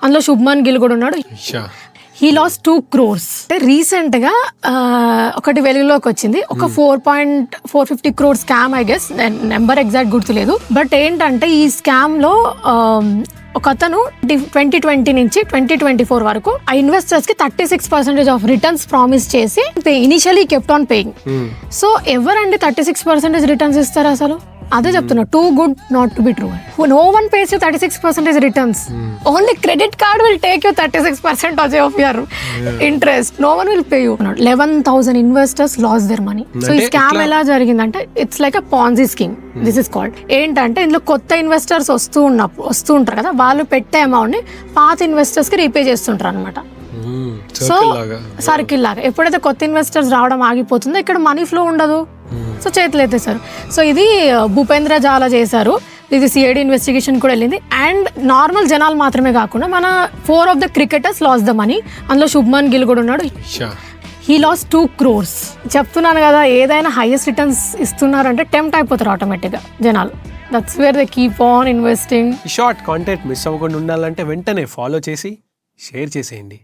అందులో శుభ్మన్ గిల్ కూడా ఉన్నాడు. He lost 2 crores. రీసెంట్ గా ఒకటి వెలుగులోకి వచ్చింది, ఒక 4.450 crore scam, I guess number exact గుర్తులేదు. బట్ ఏంటంటే ఈ స్కామ్ లో ఒక అతను 2020 నుంచి 2024 వరకు ఆ ఇన్వెస్టర్స్ కి 36% ఆఫ్ రిటర్న్స్ ప్రామిస్ చేసి initially kept on paying. So ఎవరండి 36% రిటర్న్స్ ఇస్తారు అసలు? అదే చెప్తున్నా, too good not to be true. No one pays you 36% returns. Only credit card will take you 36% of your interest. No one will pay you. 11,000 investors lost their money. So ఈ scam ఎలా జరిగిందంటే it's like a Ponzi scheme this is called. ఏంటంటే ఇందులో కొత్త investors వస్తూ ఉంటారు కదా, వాళ్ళు పెట్టే అమౌంట్ ని పాత ఇన్వెస్టర్స్ కి రీపే చేస్తుంటారు అనమాట. సో సర్కిల్ లాగా ఎప్పుడైతే కొత్త ఇన్వెస్టర్స్ రావడం ఆగిపోతుందో ఇక్కడ మనీ ఫ్లో ఉండదు, సో చేతులు ఎత్తేసారు. సో ఇది భూపేంద్ర జాలా చేశారు. ఇది సిఐడి ఇన్వెస్టిగేషన్ కూడా వెళ్ళింది. అండ్ నార్మల్ జనాలు మాత్రమే కాకుండా మన 4 of the cricketers lost the money. అందులో శుభ్మన్ గిల్ కూడా ఉన్నాడు. He lost 2 crores. చెప్తున్నాను కదా, ఏదైనా హైయెస్ట్ రిటర్న్స్ ఇస్తున్నారంటే టెంప్ట్ అయిపోతారు ఆటోమేటిక్గా జనాలు. That's where they keep on investing. Short content miss అవ్వకుండా ఉండాలంటే వెంటనే ఫాలో చేసి షేర్ చేసేయండి.